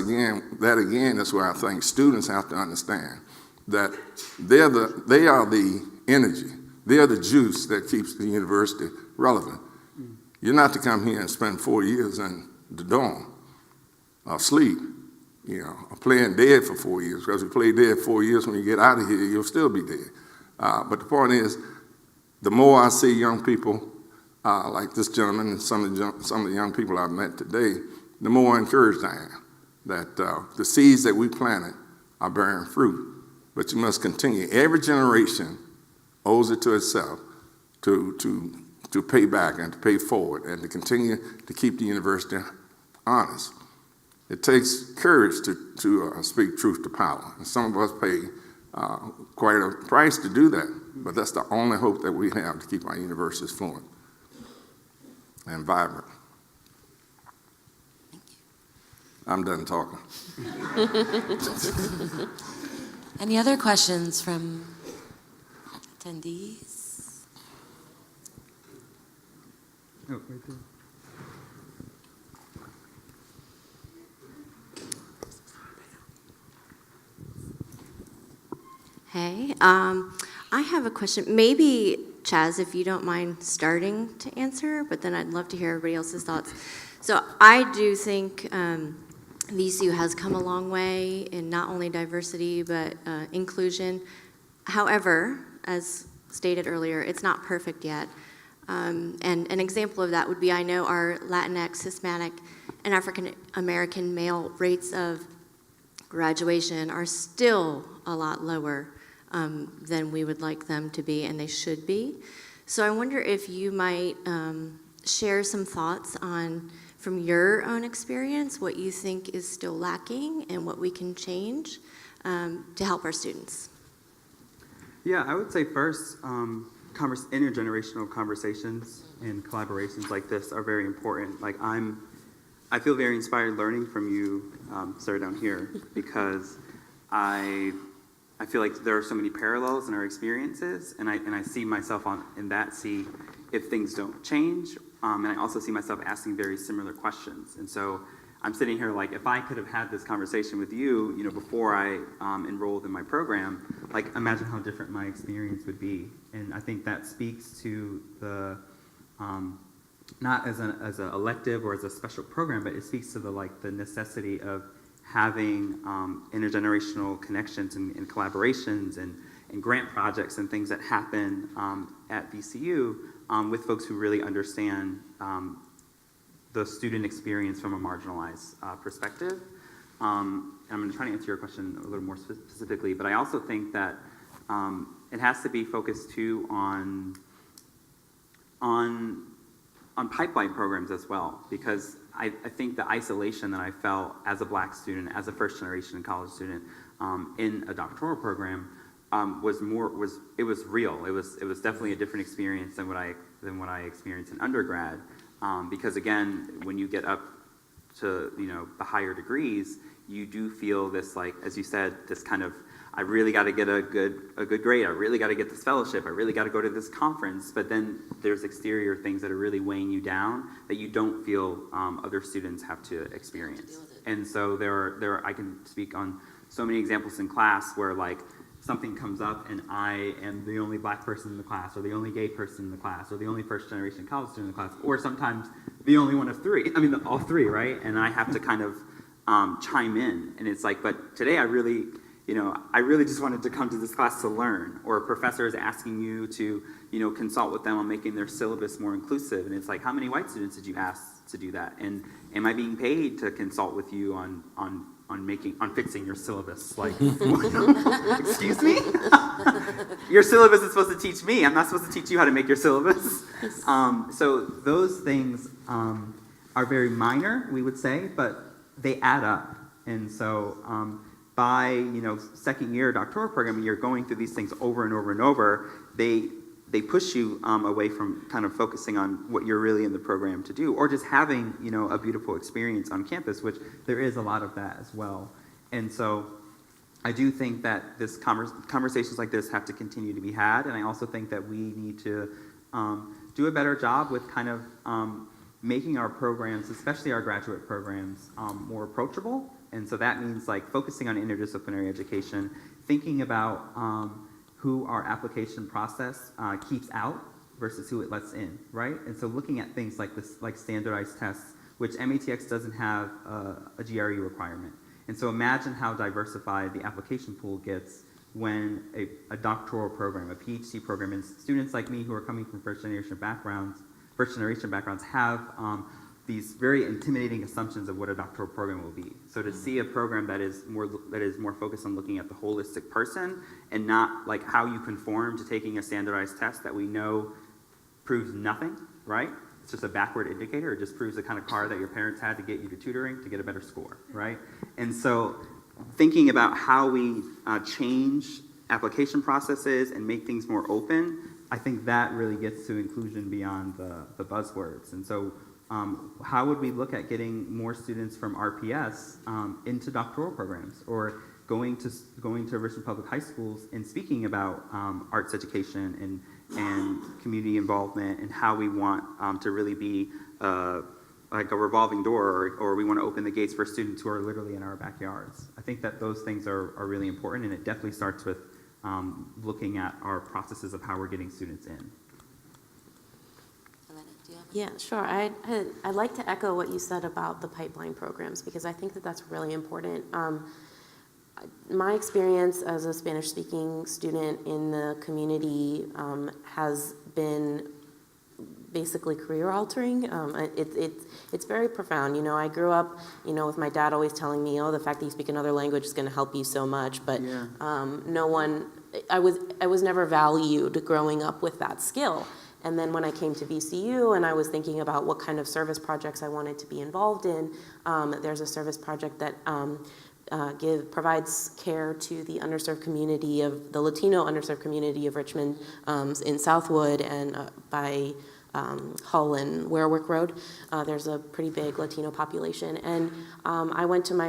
again is where I think students have to understand that they are the energy, they are the juice that keeps the university relevant. You're not to come here and spend 4 years in the dorm, asleep, you know, or playing dead for 4 years, because if you play dead 4 years, when you get out of here, you'll still be dead. But the point is, the more I see young people like this gentleman and some of the young people I've met today, the more encouraged I am that the seeds that we planted are bearing fruit. But you must continue. Every generation owes it to itself to pay back and to pay forward and to continue to keep the university honest. It takes courage to speak truth to power. And some of us pay quite a price to do that, but that's the only hope that we have to keep our universities fluent and vibrant. I'm done talking. Any other questions from attendees? Oh, right there. Hey, I have a question. Maybe, Chaz, if you don't mind starting to answer, but then I'd love to hear everybody else's thoughts. So I do think VCU has come a long way in not only diversity, but inclusion. However, as stated earlier, it's not perfect yet. And an example of that would be, I know our Latinx, Hispanic, and African American male rates of graduation are still a lot lower than we would like them to be, and they should be. So I wonder if you might share some thoughts on, from your own experience, what you think is still lacking and what we can change to help our students. Yeah, I would say first, intergenerational conversations and collaborations like this are very important. Like I feel very inspired learning from you, sir, down here, because I feel like there are so many parallels in our experiences, and I see myself in that seat if things don't change, and I also see myself asking very similar questions. And so I'm sitting here like, if I could have had this conversation with you, before I enrolled in my program, like imagine how different my experience would be. And I think that speaks to the not as an elective or as a special program, but it speaks to the necessity of having intergenerational connections and collaborations and grant projects and things that happen at VCU with folks who really understand the student experience from a marginalized perspective. And I'm going to try to answer your question a little more specifically, but I also think that it has to be focused too on pipeline programs as well, because I think the isolation that I felt as a Black student, as a first-generation college student in a doctoral program was real. It was definitely a different experience than what I experienced in undergrad, because again, when you get up to the higher degrees, you do feel this, like, as you said, this kind of, I really got to get a good grade. I really got to get this fellowship. I really got to go to this conference. But then there's exterior things that are really weighing you down that you don't feel other students have to experience. And so I can speak on so many examples in class where, like, something comes up and I am the only black person in the class, or the only gay person in the class, or the only first-generation college student in the class, or sometimes the only one of three. I mean, all three, right? And I have to kind of chime in. And it's like, but today I really just wanted to come to this class to learn. Or a professor is asking you to, consult with them on making their syllabus more inclusive. And it's like, how many white students did you ask to do that? And am I being paid to consult with you on fixing your syllabus? Like, excuse me? Your syllabus is supposed to teach me. I'm not supposed to teach you how to make your syllabus. So those things are very minor, we would say, but they add up. And so by second year doctoral program, you're going through these things over and over and over. They push you away from kind of focusing on what you're really in the program to do, or just having a beautiful experience on campus, which there is a lot of that as well. And so I do think that this conversations like this have to continue to be had, and I also think that we need to do a better job with kind of making our programs, especially our graduate programs, more approachable. And so that means, like, focusing on interdisciplinary education, thinking about who our application process keeps out versus who it lets in, right? And so looking at things like this, like standardized tests, which METX doesn't have a GRE requirement. And so imagine how diversified the application pool gets when a doctoral program, a PhD program, and students like me who are coming from first generation backgrounds have these very intimidating assumptions of what a doctoral program will be. So to see a program that is more focused on looking at the holistic person and not like how you conform to taking a standardized test that we know proves nothing, right? It's just a backward indicator. It just proves the kind of car that your parents had to get you to tutoring to get a better score, right? And so thinking about how we change application processes and make things more open, I think that really gets to inclusion beyond the buzzwords. And so how would we look at getting more students from RPS into doctoral programs, or going to Richmond Public High Schools and speaking about arts education and community involvement, and how we want to really be like a revolving door, or we want to open the gates for students who are literally in our backyards. I think that those things are really important, and it definitely starts with looking at our processes of how we're getting students in. Yeah, sure. I'd like to echo what you said about the pipeline programs, because I think that that's really important. My experience as a Spanish-speaking student in the community has been basically career-altering. It's very profound. I grew up, with my dad always telling me, the fact that you speak another language is going to help you so much, but yeah. I was never valued growing up with that skill. And then when I came to VCU and I was thinking about what kind of service projects I wanted to be involved in, there's a service project that provides care to the underserved community of the Latino underserved community of Richmond in Southwood and by Hull and Warwick Road. There's a pretty big Latino population. And I went to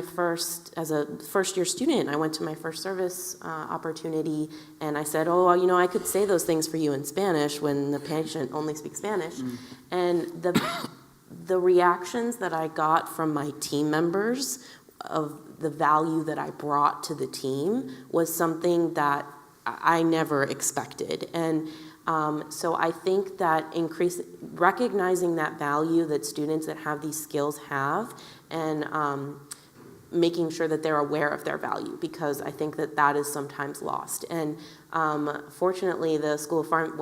as a first-year student, I went to my first service opportunity, and I said, I could say those things for you in Spanish when the patient only speaks Spanish. Mm. And the reactions that I got from my team members of the value that I brought to the team was something that I never expected. And so I think that recognizing that value that students that have these skills have, and making sure that they're aware of their value, because I think that is sometimes lost. And fortunately, the School of Farm,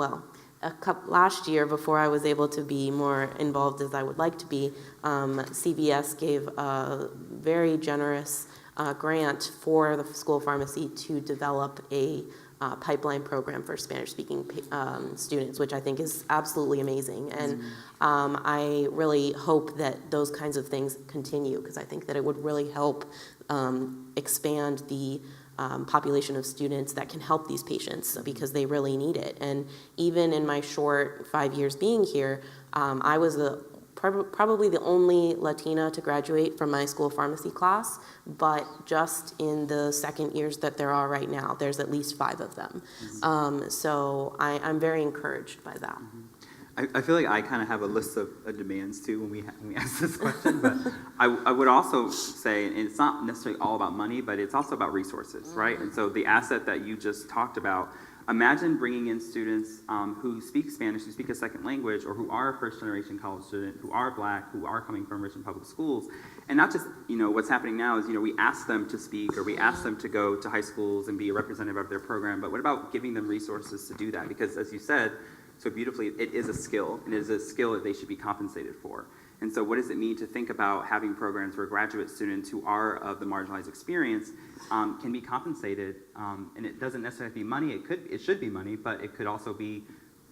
last year, before I was able to be more involved as I would like to be, CVS gave a very generous grant for the School of Pharmacy to develop a pipeline program for Spanish-speaking students, which I think is absolutely amazing. And I really hope that those kinds of things continue, because I think that it would really help expand the population of students that can help these patients, because they really need it. And even in my short 5 years being here, I was probably the only Latina to graduate from my school of pharmacy class, but just in the second years that there are right now, there's at least 5 of them. So I'm very encouraged by that. I feel like I kind of have a list of demands too when we ask this question, but I would also say, and it's not necessarily all about money, but it's also about resources, right? And so the asset that you just talked about, imagine bringing in students who speak Spanish, who speak a second language, or who are a first-generation college student, who are Black, who are coming from Richmond Public Schools, and not just, what's happening now is, we ask them to speak, or we ask them to go to high schools and be a representative of their program, but what about giving them resources to do that? Because as you said so beautifully, it is a skill, and it is a skill that they should be compensated for. And so what does it mean to think about having programs where graduate students who are of the marginalized experience can be compensated, and it doesn't necessarily be money, it should be money, but it could also be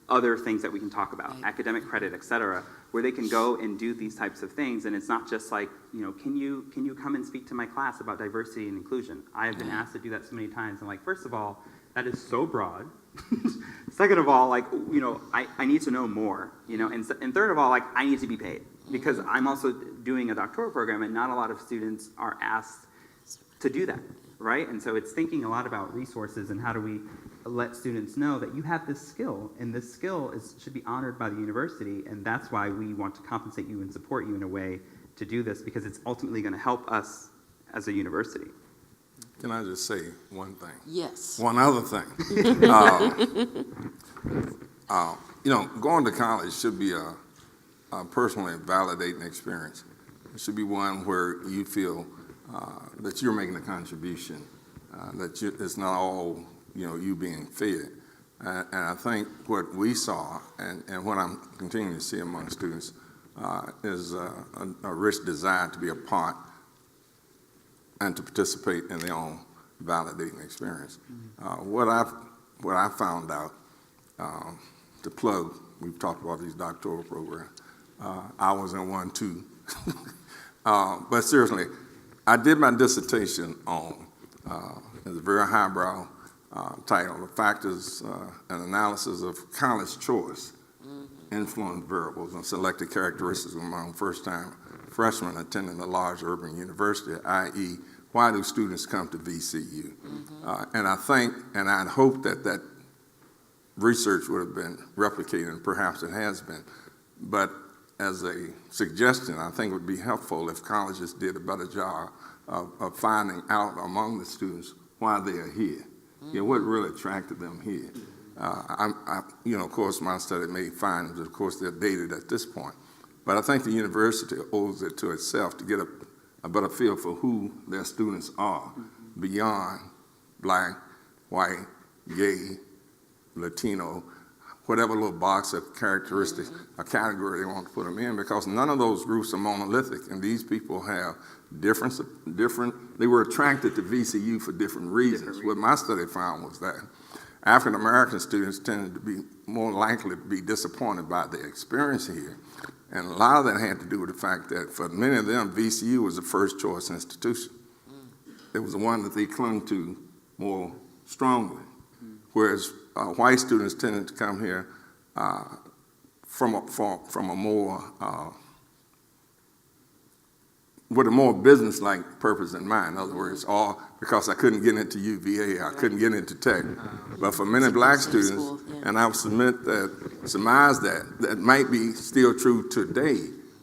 other things that we can talk about, academic credit, et cetera, where they can go and do these types of things. And it's not just like, can you come and speak to my class about diversity and inclusion? I have been asked to do that so many times. I'm like, first of all, that is so broad. Second of all, like, I need to know more, and third of all, like, I need to be paid, because I'm also doing a doctoral program, and not a lot of students are asked to do that, right? And so it's thinking a lot about resources and how do we let students know that you have this skill, and this skill should be honored by the university, and that's why we want to compensate you and support you in a way to do this, because it's ultimately going to help us as a university. Can I just say one thing? Yes. One other thing. Going to college should be a personally validating experience. It should be one where you feel that you're making a contribution, that it's not all, you being fed. And I think what we saw, and what I'm continuing to see among students, is a rich desire to be a part and to participate in their own validating experience. What I found out, to plug, we've talked about these doctoral programs. I was in one too. But seriously, I did my dissertation on, it's a very highbrow title, The Factors and Analysis of College Choice, Influence Variables and Selected Characteristics among First-Time Freshmen attending a large urban university, i.e., why do students come to VCU? And I think, and I'd hope that research would have been replicated, and perhaps it has been, but as a suggestion, I think it would be helpful if colleges did a better job of finding out among the students why they are here. What really attracted them here. Of course, my study made findings, of course, they're dated at this point. But I think the university owes it to itself to get a better feel for who their students are beyond Black, white, gay, Latino, whatever little box of characteristics, a category they want to put them in, because none of those groups are monolithic, and these people have different, they were attracted to VCU for different reasons. What my study found was that African American students tended to be more likely to be disappointed by their experience here. And a lot of that had to do with the fact that for many of them, VCU was the first choice institution. It was the one that they clung to more strongly, whereas white students tended to come here from a more, with a more business-like purpose in mind. In other words, all because I couldn't get into UVA, I couldn't get into Tech. But for many Black students, and I would surmise that might be still true today,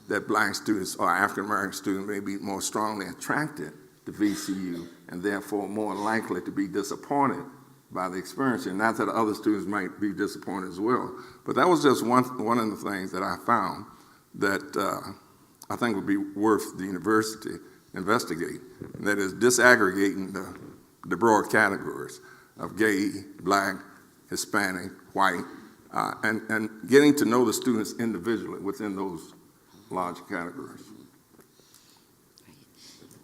that Black students or African American students may be more strongly attracted to VCU and therefore more likely to be disappointed by the experience. And not that other students might be disappointed as well. But that was just one of the things that I found that I think would be worth the university investigate. And that is disaggregating the broad categories of gay, Black, Hispanic, white, and getting to know the students individually within those large categories.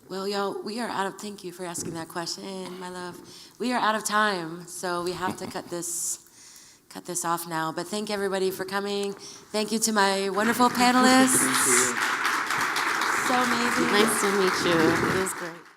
Well, y'all, we are out of, thank you for asking that question, my love. We are out of time, so we have to cut this off now. But thank everybody for coming. Thank you to my wonderful panelists. So amazing. Nice to meet you. It was great.